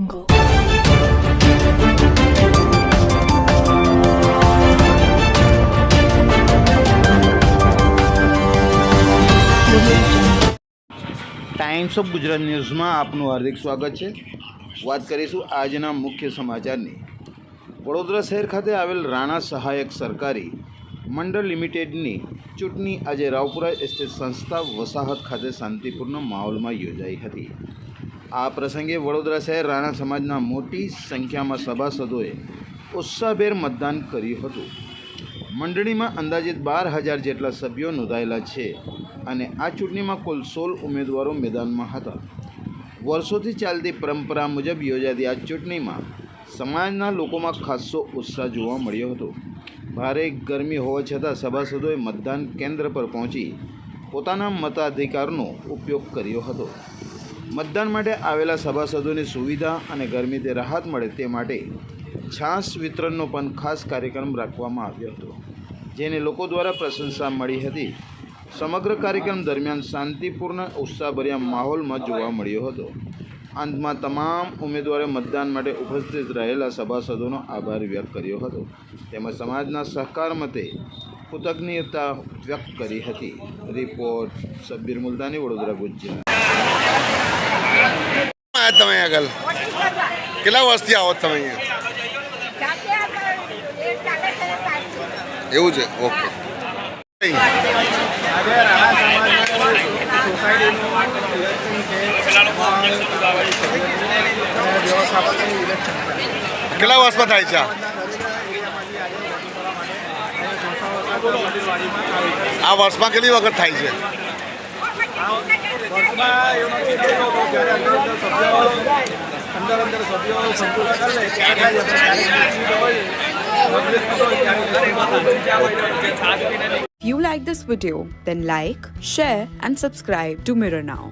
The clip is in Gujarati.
jungle. ટાઈમ્સ ઓફ ગુજરાત ન્યૂઝમાં આપનું હાર્દિક સ્વાગત છે. વાત કરીશું આજના મુખ્ય સમાચારની. વડોદરા શહેર ખાતે આવેલ રાણા સહાયક સરકારી મંડળ લિમિટેડની ચૂંટણી આજે રાવપુરા એસ્ટેટ સંસ્થા વસાહત ખાતે શાંતિપૂર્ણ માહોલમાં યોજાઈ હતી. આ પ્રસંગે વડોદરા શહેર રાણા સમાજના મોટી સંખ્યામાં સભાસદોએ ઉત્સાહભેર મતદાન કર્યું હતું. મંડળીમાં અંદાજિત 12,000 જેટલા સભ્યો નોંધાયેલા છે અને આ ચૂંટણીમાં કુલ 16 ઉમેદવારો મેદાનમાં હતા. વર્ષોથી ચાલતી પરંપરા મુજબ યોજાતી આ ચૂંટણીમાં સમાજના લોકોમાં ખાસો ઉત્સાહ જોવા મળ્યો હતો. ભારે ગરમી હોવા છતાં સભાસદોએ મતદાન કેન્દ્ર પર પહોંચી પોતાના મતાધિકારનો ઉપયોગ કર્યો હતો. મતદાન માટે આવેલા સભાસદોની સુવિધા અને ગરમીથી રાહત મળે તે માટે છાશ વિતરણનો પણ ખાસ કાર્યક્રમ રાખવામાં આવ્યો હતો, જેને લોકો દ્વારા પ્રશંસા મળી હતી. સમગ્ર કાર્યક્રમ દરમિયાન શાંતિપૂર્ણ ઉત્સાહભર્યા માહોલમાં જોવા મળ્યો હતો. અંતમાં તમામ ઉમેદવારોએ મતદાન માટે ઉપસ્થિત રહેલા સભાસદોનો આભાર વ્યક્ત કર્યો હતો તેમજ સમાજના સહકાર મતે કૃતજ્ઞતા વ્યક્ત કરી હતી. રિપોર્ટ શબ્બીર મુલતાની, વડોદરા, ગુજરાત. તમે આગળ કેટલા વર્ષથી આવો તમે અહીંયા? એવું છે, ઓકે. કેટલા વર્ષમાં થાય છે આ વર્ષમાં કેટલી વખત થાય છે? If you like this video, then like, share and subscribe to Mirror Now.